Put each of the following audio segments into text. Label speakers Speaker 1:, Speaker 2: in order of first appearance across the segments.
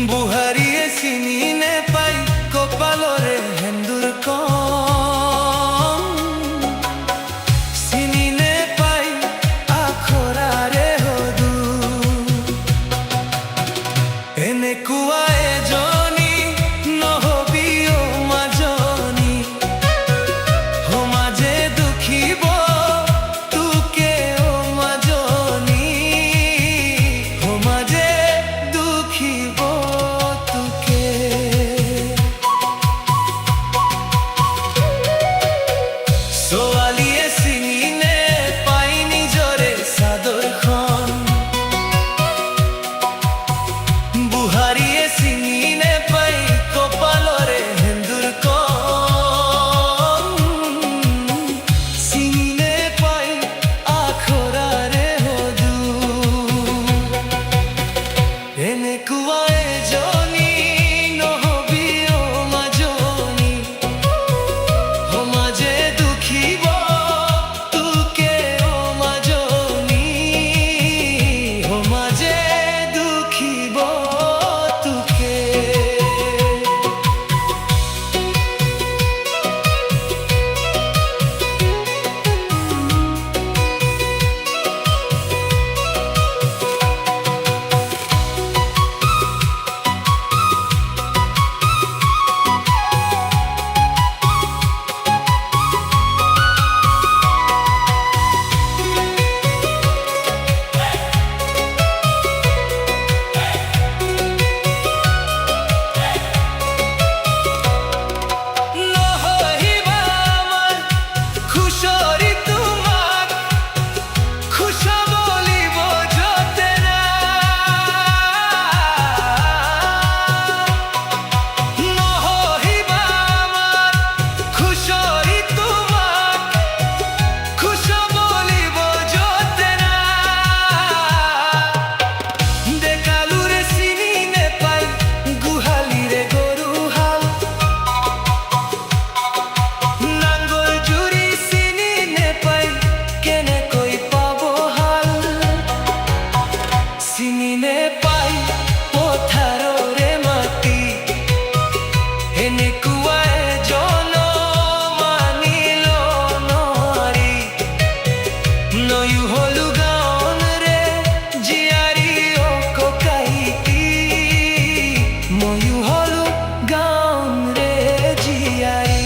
Speaker 1: বুহারিয়ে চিনিনে পাই কপালরে হেন্দুর কম চিনিনে পাই আখৰাৰে হদু এনেকুৱা এজনী নহবি অ মাজনী সমাজে দুখিব তোকে অ মাজনী সমাজে দুখিব তোকে ছোৱালীয়ে চিনিনে পাই নিজৰে চাদৰখন বুহাৰিয়ে চিনিনে পাই কপালৰে হেন্দুৰ কম চিনিনে পাই আখৰাৰে হদু এনেকুৱা এজনী নহবি অ মাজনী সমাজে দুখিব তোকে অ মাজনী সমাজে দুখিব তোকে নহহিবা আমাৰ খুচৰি তোমাক খুচাবলিব যতে না নহহিবা আমাৰ খুচৰি তোমাক খুচাবলিব যতে না ডেকালুৰে চিনি নেপাই গোহালিৰে গৰুহাল নাঙ্গল জুৰি চিনি নেপাই কেনেকৈ পাব হাল চিনি নেপাই পথাৰৰে মাটি এনেকুৱা এজন মানিল নোৱাৰি নয়ো হলো গাঁৱৰে জীয়াৰী অ ককাইটি ময়ো হলো গাঁৱৰে জীয়াৰী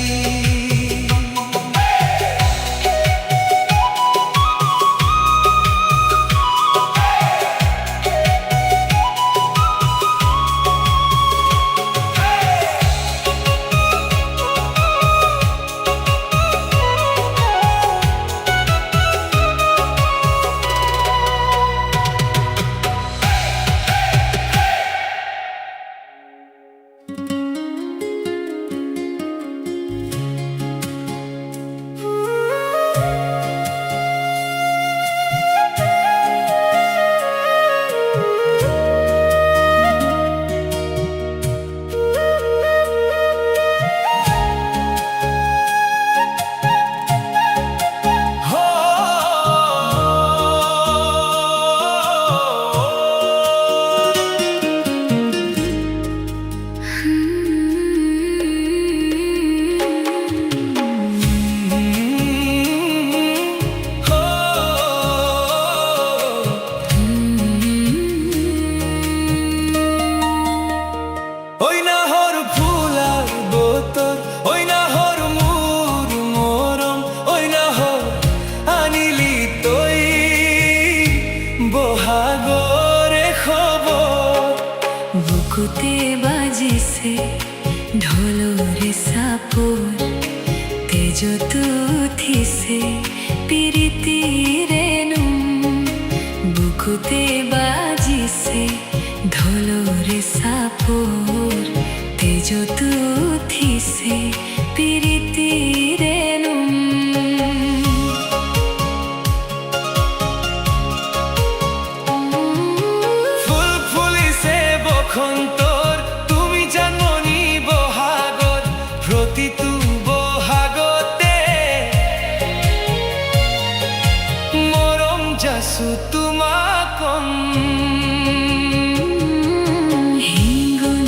Speaker 1: ওই নাহর ফুলার বোতল ওই নাহর মুর মরম ওই নাহর আনিলি তই বহাগরে খবর
Speaker 2: বুকুতে বাজিছে ঢোলৰে চাপৰ তেজত উঠিছে পিৰিতিৰে নোম বুকুতে বাজিছে ঢোলৰে চাপৰ তেজত উঠিছে পিৰিতিৰে নোম
Speaker 1: ফুল ফুলিছে বসন্তৰ তুমি জানমণি বহাগত প্ৰতিটো বহাগতে মৰম যাচো তোমাক
Speaker 2: হিংগুৰ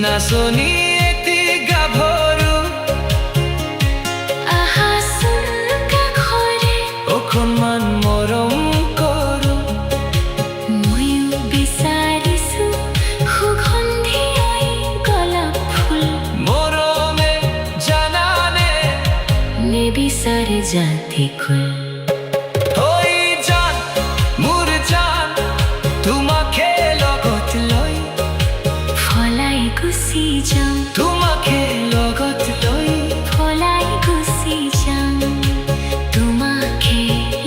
Speaker 1: নাচনী এটি গাভৰু
Speaker 2: আহাচোন কাষৰে
Speaker 1: অকণমান মৰম কৰো
Speaker 2: ময়ো বিচাৰিছো সুগন্ধিয়াই গোলাপ ফুল
Speaker 1: মৰমে জানানে
Speaker 2: নিবিচাৰে জাতি খুল
Speaker 1: হৈ জান মোৰ জান তোমাকে লগত লৈ
Speaker 2: ফলাই গুচি যাম
Speaker 1: তোমাকে লগত লৈ
Speaker 2: ফলাই গুচি যাম তোমাকে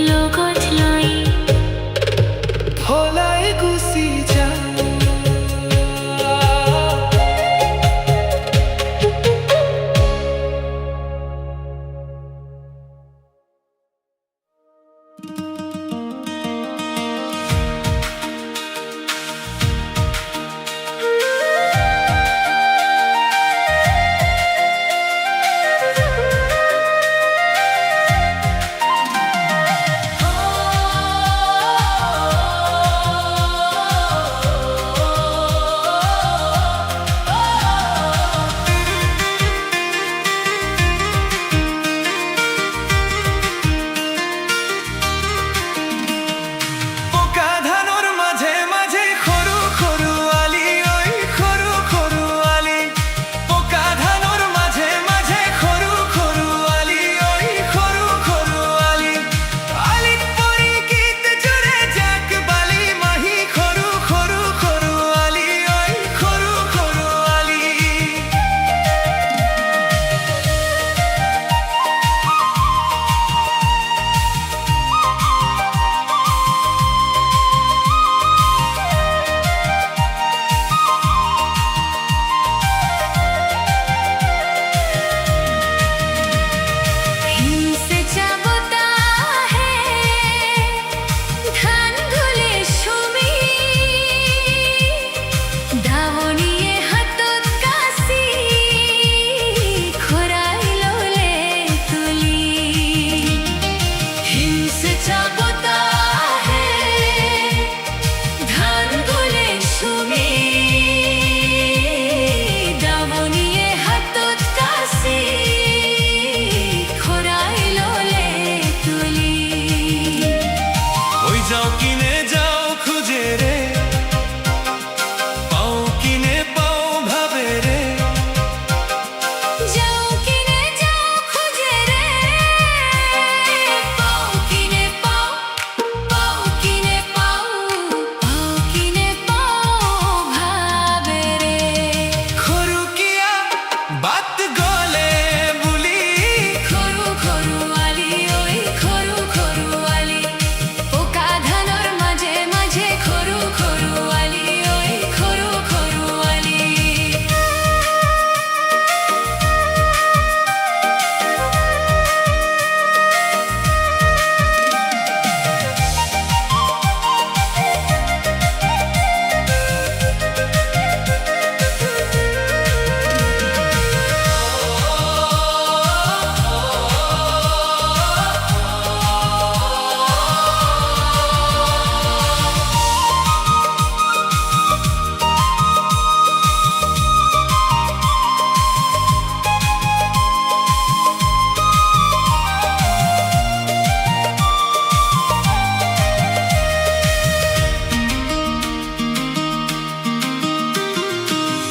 Speaker 2: লগত লৈ
Speaker 1: পলাই গুচি যাম পকা ধানৰ মাজে মাজে সৰু সৰু আলি ঐ সৰু সৰু আলি পকা ধানৰ মাজে মাজে সৰু সৰু আলি ঐ সৰু সৰু আলি আলিত পৰি গীত জোৰে জাক বালি মাহী সৰু সৰু সৰু আলি ঐ সৰু সৰু আলি
Speaker 2: हिमसे जाबता है ধান গুলে সুমি দাৱনীয়ে হাতত কাচি খৰাই ললে তুলি হিমছে যাবতা হে ধান গুলে সুমি দাৱনীয়ে হাতত কাচি খৰাই ললে তুলি
Speaker 1: হৈ যাও কিনে যাও খুঁজে ৰে পাও কিনে পাও ভাবে ৰে
Speaker 2: যাও কিনে যাও খুঁজে রে পাও কিনে পাও পাও কিনে পাও পাও কিনে পাও ভাবে রে
Speaker 1: খৰুকীয়া বাট গলে বুলি
Speaker 2: খৰু খৰু আলি ঐ খৰু খৰু আলি পকা ধানৰ মাজে মাজে খৰু খৰু আলি ঐ খৰু খৰু আলি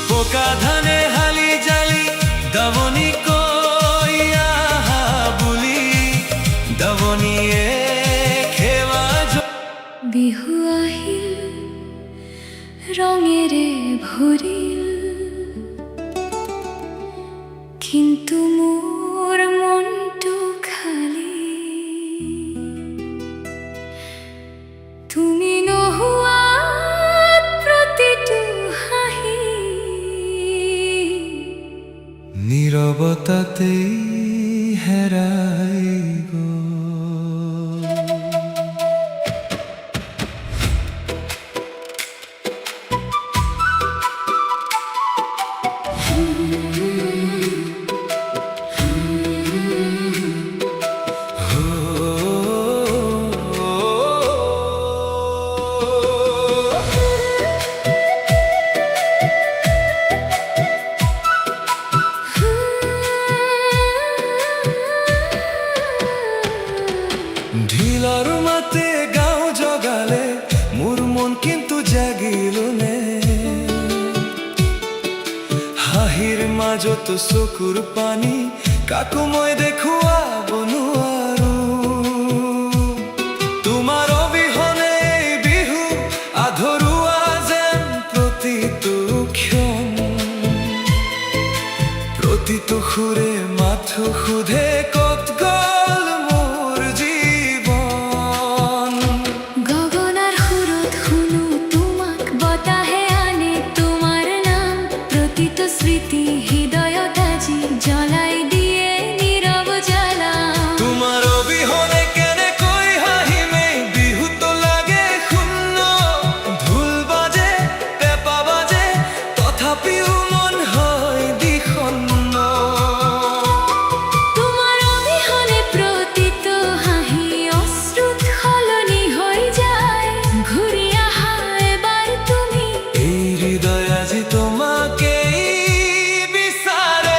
Speaker 1: পকা ধানে হালি জালি দাৱনী কৈ আহা বুলি দাৱনীয়ে খেৱা
Speaker 2: বিহু আহিল ৰঙেৰে ভৰিল কিন্তু মোৰ মনটো খালী তুমি নোহোৱাত প্ৰতিটো হাঁহি
Speaker 1: নীৰৱতাতেই হেৰাই গ'ল কিন্তু জাগিলনে হাঁহিৰ মাজত চকুৰ পানী কাকো মই দেখুৱাব নোৱাৰো তোমাৰ অবিহনে এই বিহু আধৰুৱা যেন প্ৰতিটো ক্ষণ প্ৰতিটো সুৰে মাথো সোধে ক'ত গ'ল মোৰ জীৱন
Speaker 2: গগনাৰ সুৰত শুনো তোমাক বতাহে আনে তোমাৰ নাম প্ৰতিটো স্মৃতি হৃদয়ত আজি জ্বলাই দিয়ে নীৰৱ জ্বালা
Speaker 1: তোমাৰ অবিহনে কেনেকৈ হাঁহিম এই বিহুটো লাগে শূন্য ঢোল বাজে পেঁপা বাজে তথাপিও মন হয় বিষণ্ণ
Speaker 2: তোমাৰ অবিহনে প্ৰতিটো হাঁহি অশ্ৰুত সলনি হৈ যায় ঘূৰি আহা এবাৰ তুমি
Speaker 1: এই হৃদয় আজি তোমাকেই বিচাৰে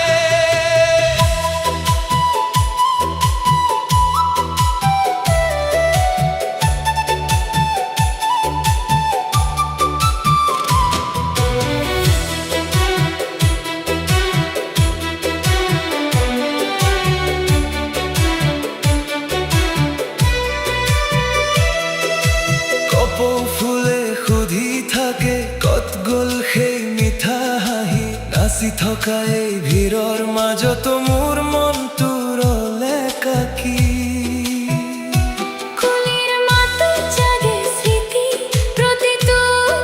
Speaker 1: কপৌ ফুলে সুধি থাকে ক'ত গ'ল সেই মিঠা হাঁহি নাচি থকা এই ভিৰৰ মাজতো মোৰ মনটো ৰলে একাকী
Speaker 2: কুলিৰ মাতত জাগে স্মৃতি প্ৰতিটো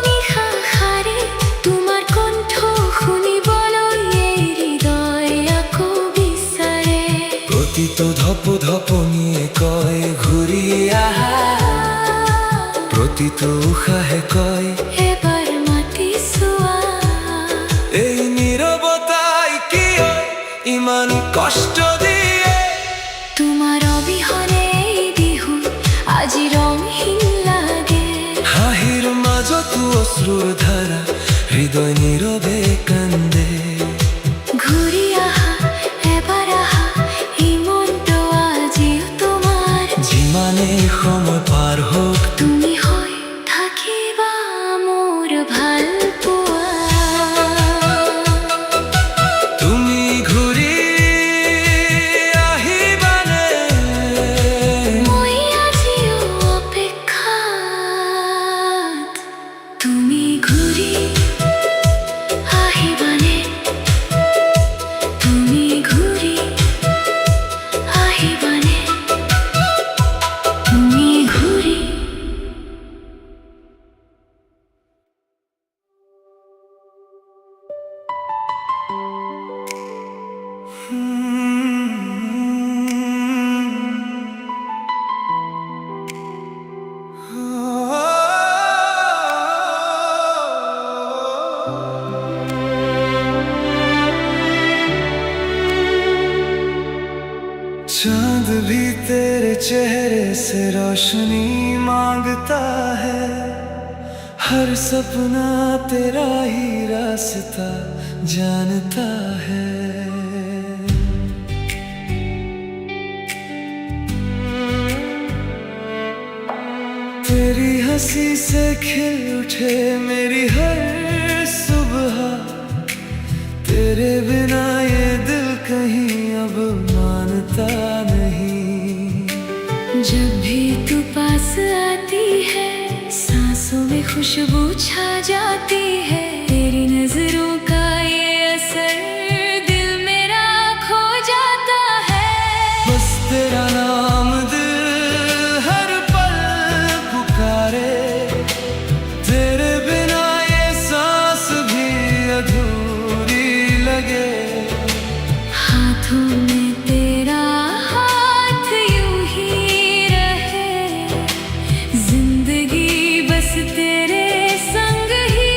Speaker 2: নিশা সাৰে তোমাৰ কণ্ঠ শুনিবলৈ এই হৃদয় আকৌ বিচাৰে
Speaker 1: প্ৰতিটো ধপধপনিয়ে কয় ঘূৰি আহা প্ৰতিটো উশাহে কয়
Speaker 2: এবাৰ মাতি চোৱা
Speaker 1: এই নীৰৱতাই কিয় ইমান কষ্ট দিয়ে
Speaker 2: তোমাৰ অবিহনে এই বিহু আজি ৰঙহীন লাগে
Speaker 1: হাঁহিৰ মাজতো অশ্ৰুৰ ধাৰা হৃদয় নীৰৱে কান্দে
Speaker 2: ঘূৰি আহা এবাৰ আহা এই মনটো আজিও তোমাৰ
Speaker 1: যিমানেই সময় পাৰ হওক
Speaker 2: তুমি হৈ থাকিবা মোৰ ভাল পোৱা
Speaker 1: তুমি ঘূৰি আহিবানে
Speaker 2: মই আজিও অপেক্ষাত তুমি ঘূৰি আহিবানে তুমি ঘূৰি আহিবানে তুমি ঘূৰি
Speaker 1: चांद भी तेरे चेहरे से रोशनी मांगता है हर सपना तेरा ही रास्ता जानता है तेरी हंसी से खिल उठे मेरी हर सुबह तेरे बिना ये दिल कहीं अब मानता नहीं
Speaker 2: जब भी तू पास आती है सांसों में खुशबू छा जाती है तेरी नजरों का ये असर दिल मेरा खो जाता है
Speaker 1: बस तेरा नाम दिल हर पल पुकारे तेरे बिना ये सांस भी अधूरी लगे
Speaker 2: हाथों में तेरा हाथ यूं ही रहे जिंदगी बस तेरे संग ही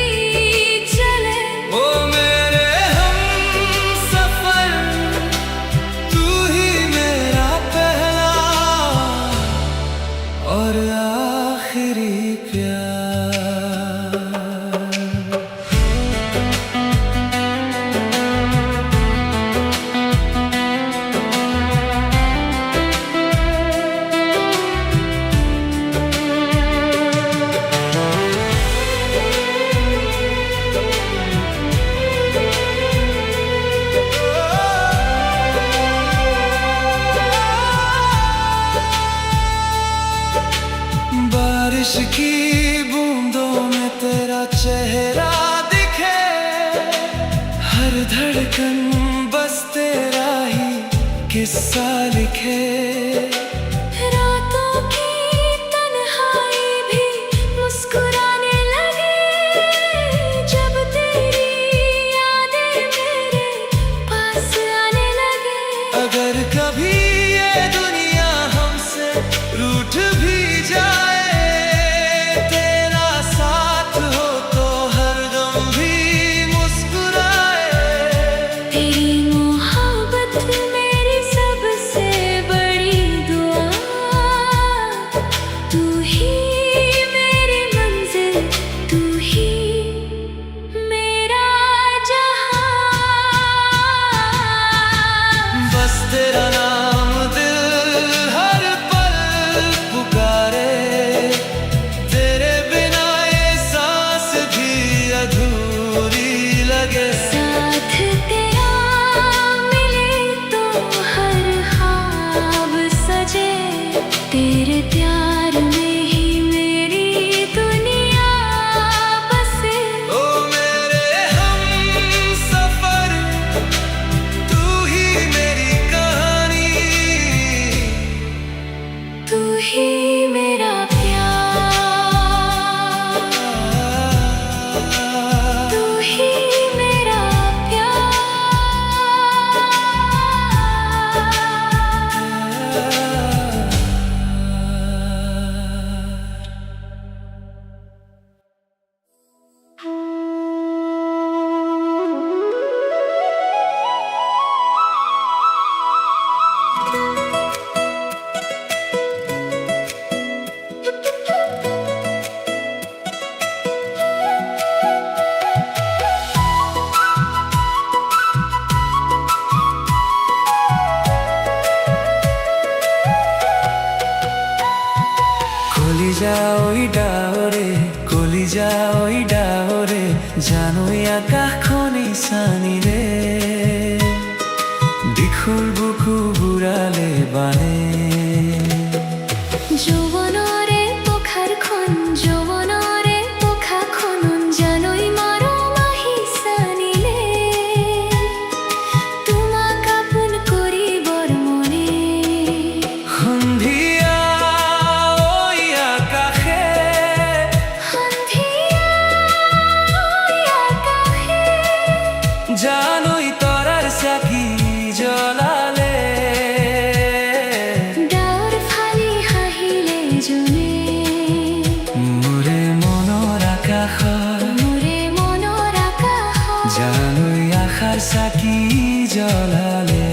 Speaker 1: কলিজা ওই ডাহরে জানোই আকাশখনি চানি রে দিখুৰ বুকু বুঢ়ালে বানে
Speaker 2: যৌৱনৰে পখাৰখন যৌৱনৰে পখাখনন জানৈ মৰম আহিছানিলে তোমাক আপোন কৰিবৰ মনে
Speaker 1: সন্ধিয়া ওই আকাশে
Speaker 2: সন্ধিয়া আকাশে
Speaker 1: জানোই তৰাৰ চাকি জ্বলালে
Speaker 2: ডাৱৰ ফালি হাঁহিলে জোনে
Speaker 1: মোৰে মনৰ আকাশৰ
Speaker 2: মোৰে মনৰ আকাশত
Speaker 1: জানোই আশাৰ চাকি জ্বলালে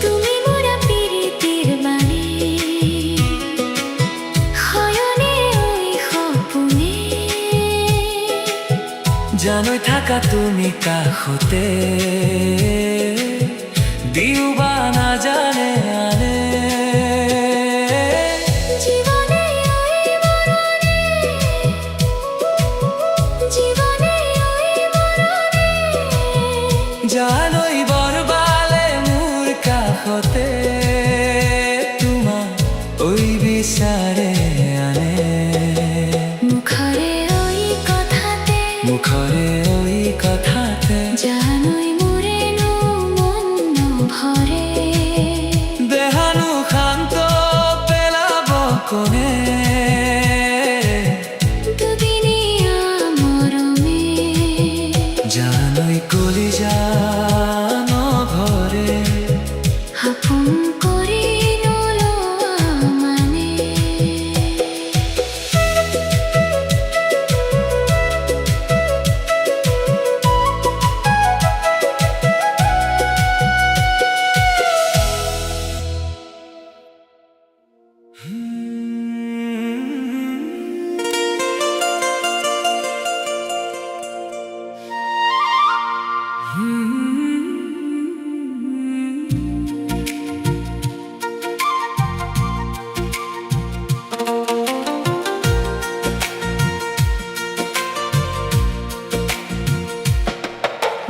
Speaker 2: তুমি মোরা পিরিতির বাণী শয়নে ওই সপোনে
Speaker 1: জানোই থাকা তুমি কাষতে দিও বা নাজানে আনে
Speaker 2: জীবনে ওই মরণে জীবনে ওই মরণে
Speaker 1: জানোই বৰবালে মোৰ কাষতে তোমাক ওই বিচাৰে আনে
Speaker 2: মুখৰে ওই কথাতে
Speaker 1: মুখৰে ওই কথাতে
Speaker 2: জানৈ মোৰেনো মন নভৰে
Speaker 1: দেহানো শান্ত পেলাব কোনে
Speaker 2: দুদিনীয়া মৰমে
Speaker 1: জানোই কলিজা নভৰে
Speaker 2: আপোন কৰি নোলোৱা মানে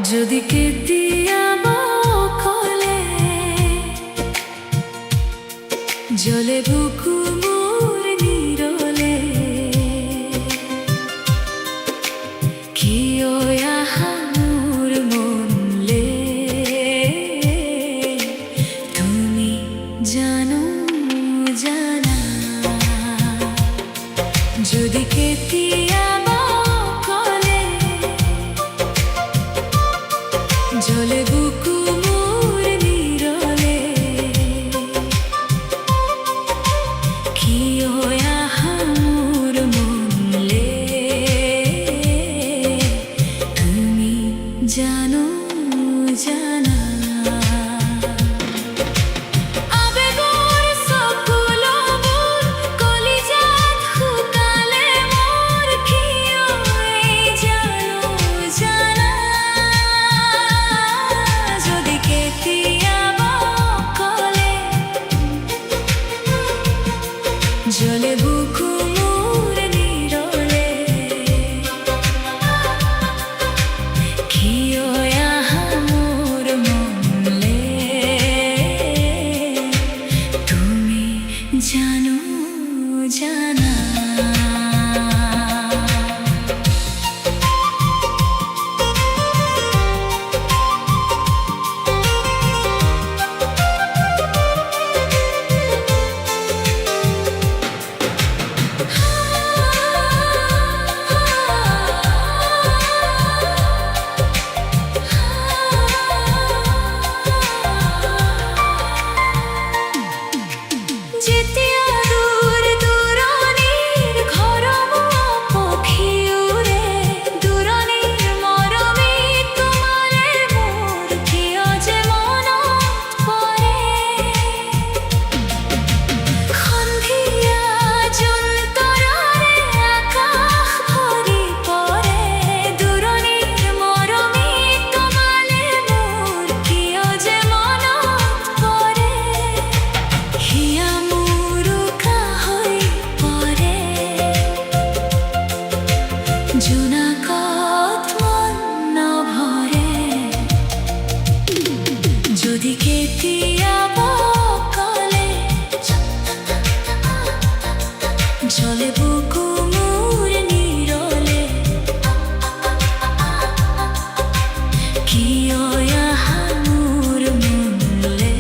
Speaker 2: যদি কেতিয়াবা অকলে জ্বলে বুকু মোৰ নিৰলে কিয় আহা মোৰ মনলে তুমি জানো জানা যদি কেতিয়াবা অকলে জ্বলে বুকু মোৰ নিৰলে কিয় আহা মোৰ মনলে তুমি জানো জানা আবেগৰ চকুলোবোৰ কলিজাত শুকালে মোৰ কিয় জানো জানা যদি কেতিয়াবা অকলে জ্বলে বুকু মোৰ নিৰলে কিয় আহা মোৰ মনলে তুমি জানো জানা যেতিয়া দূৰ দূৰণিৰ ঘৰমুৱা পক্ষী উৰে দূৰণিৰ মৰমে তোমালে মোৰ কিয় যে মনত পৰে জলে বুকু মোর নিরলে কিয় আহা মোর মনলে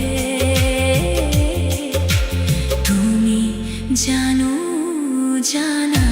Speaker 2: তুমি জানো জানা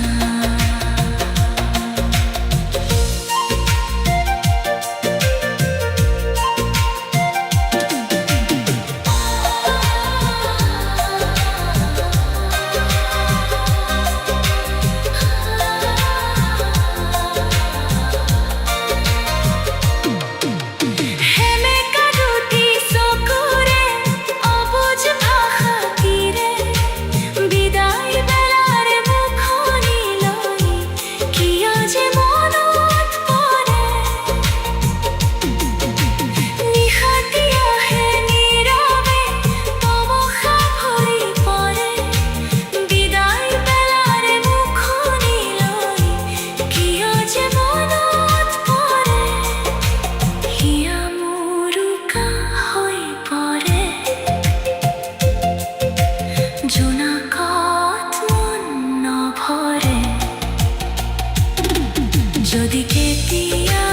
Speaker 2: যদি কেতিয়া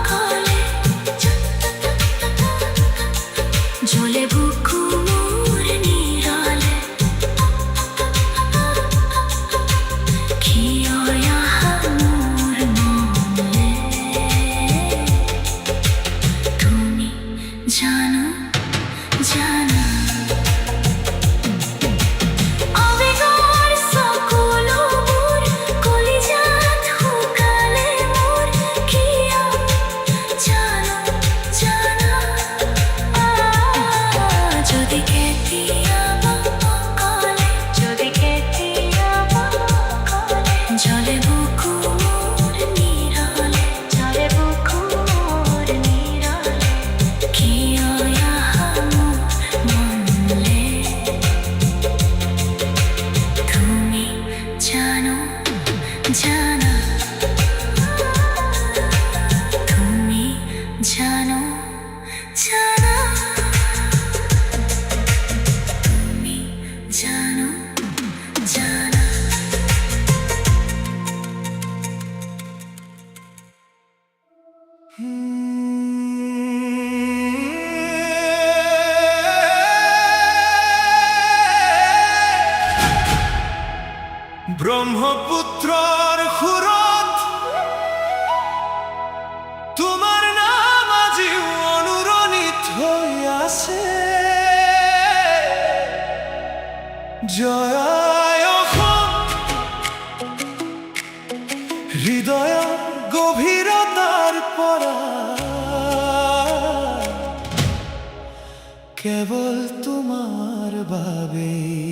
Speaker 2: কলে জলে বুকু মোর নিরলে কিয় আহা মোর মনলে তুমি জানো জানা জলে বুকু মোর নিরলে জলে বুকু মোর নিরলে কিয় আহা মোর মনলে তুমি জানো জানা তুমি জানো জানা তুমি জানো জানা
Speaker 1: ব্রহ্মপুত্রর সুরত তোমার নাম আজি অনুৰণিত হৈ আছে জয় অসম হৃদয়ৰ গভীৰতাৰ পৰা কেৱল তোমাৰ বাবেই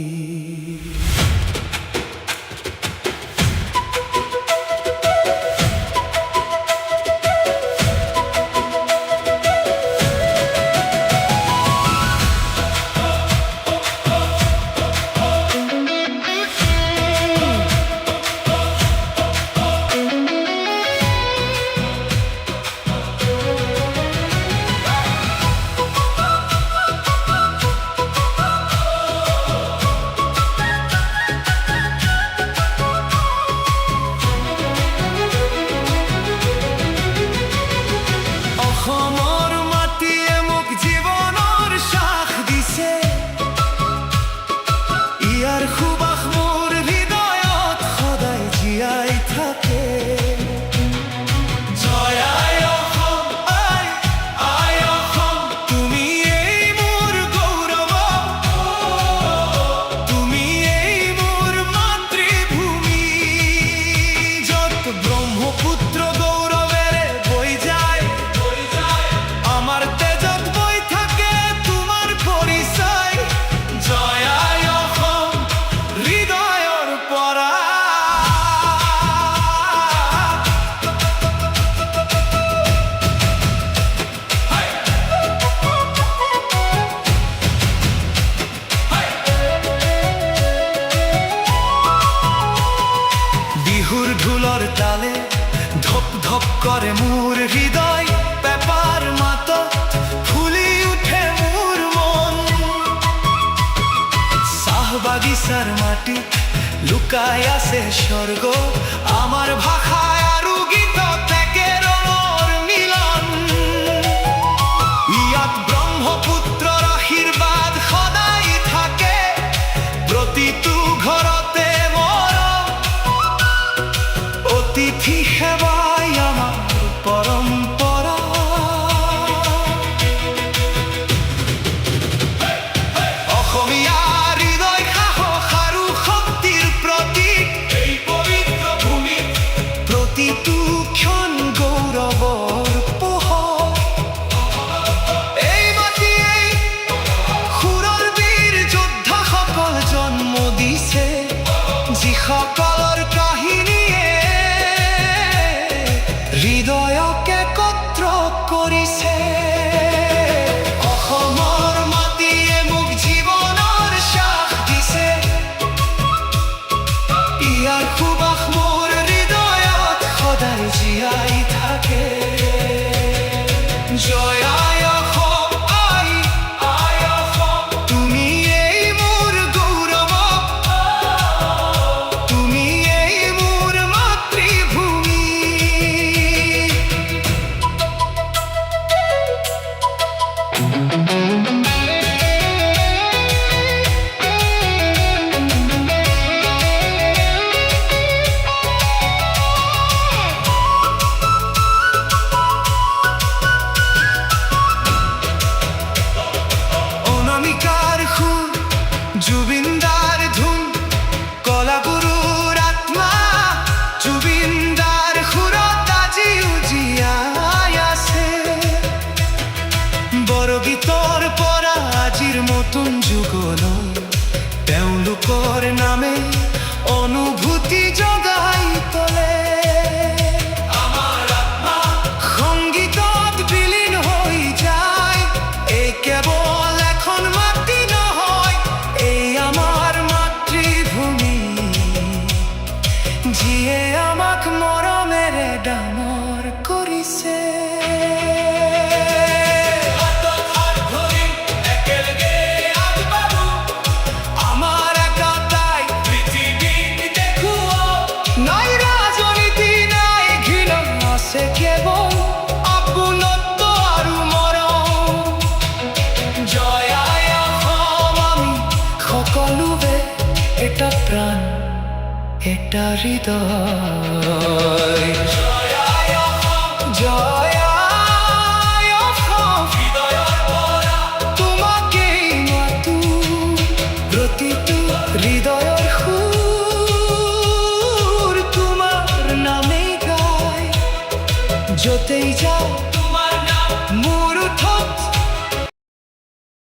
Speaker 1: ঢোলৰ তালে ধপ ধপ কৰে মোৰ হৃদয় পেপাৰ মাতত ফুলি উঠে মোৰ মন চাহ বাগিচাৰ মাটিত লুকাই আছে স্বর্গ আমার ভাষায় আৰু গীত থেকে ৰঙৰ মিলন ইয়াত ব্ৰহ্মপুত্ৰৰ আশীৰ্বাদ সদায় থাকে প্ৰতিটো ঘৰতে মৰম অতিথি সেৱাই আমাৰ পৰম্পৰা অসমীয়াৰ হৃদয় সাহস আৰু শক্তিৰ প্ৰতীক এই পবিত্ৰ ভূমিত প্ৰতিটো ক্ষণ গৌৰৱৰ পোহৰ এই মাটিয়েই সুৰৰ বীৰ যোদ্ধাসকল জন্ম দিছে যিসকলৰ কাহিনীয়ে হৃদয়ক একত্ৰ কৰিছে অসমৰ মাটিয়ে মোক জীৱনৰ শ্বাস দিছে ইয়াৰ সুবাস মোৰ হৃদয়ত সদায় জীয়াই থাকে জয় আই অসম আই অসম তুমি এই মোৰ গৌৰৱ তুমি এই মোৰ মাতৃভূমি অনামিকাৰ সুৰ জুবিনদাৰ ধুন কলাগুৰুৰ আত্মা জুবিনদাৰ সুৰত আজিও জীয়াই আছে বৰগীতৰ পৰা আজিৰ নতুন যুগলৈ তেওঁলোকৰ নামে অনুভূতি জগাই তোলে সংগীতত বিলীন হৈ যায় এই কেৱল এখন মাটি নহয় এই আমাৰ মাতৃভূমি যিয়ে আমাক মৰমেৰে ডাঙৰ কৰিছে আমাৰ একতাই পৃথিৱীত দেখুৱাওক নাই ৰাজনীতি নাই ঘৃণা আছে কেৱল আপোনত্ব আৰু মৰম জয় আই অসম আমি সকলোৱে এটা প্ৰাণ এটা হৃদয় জয় আই অসম হৃদয়ৰ পৰা তোমাকেই মাতো প্ৰতিটো হৃদয়ৰ সুৰ তোমাৰ নামেই গায় য'তেই যাওঁ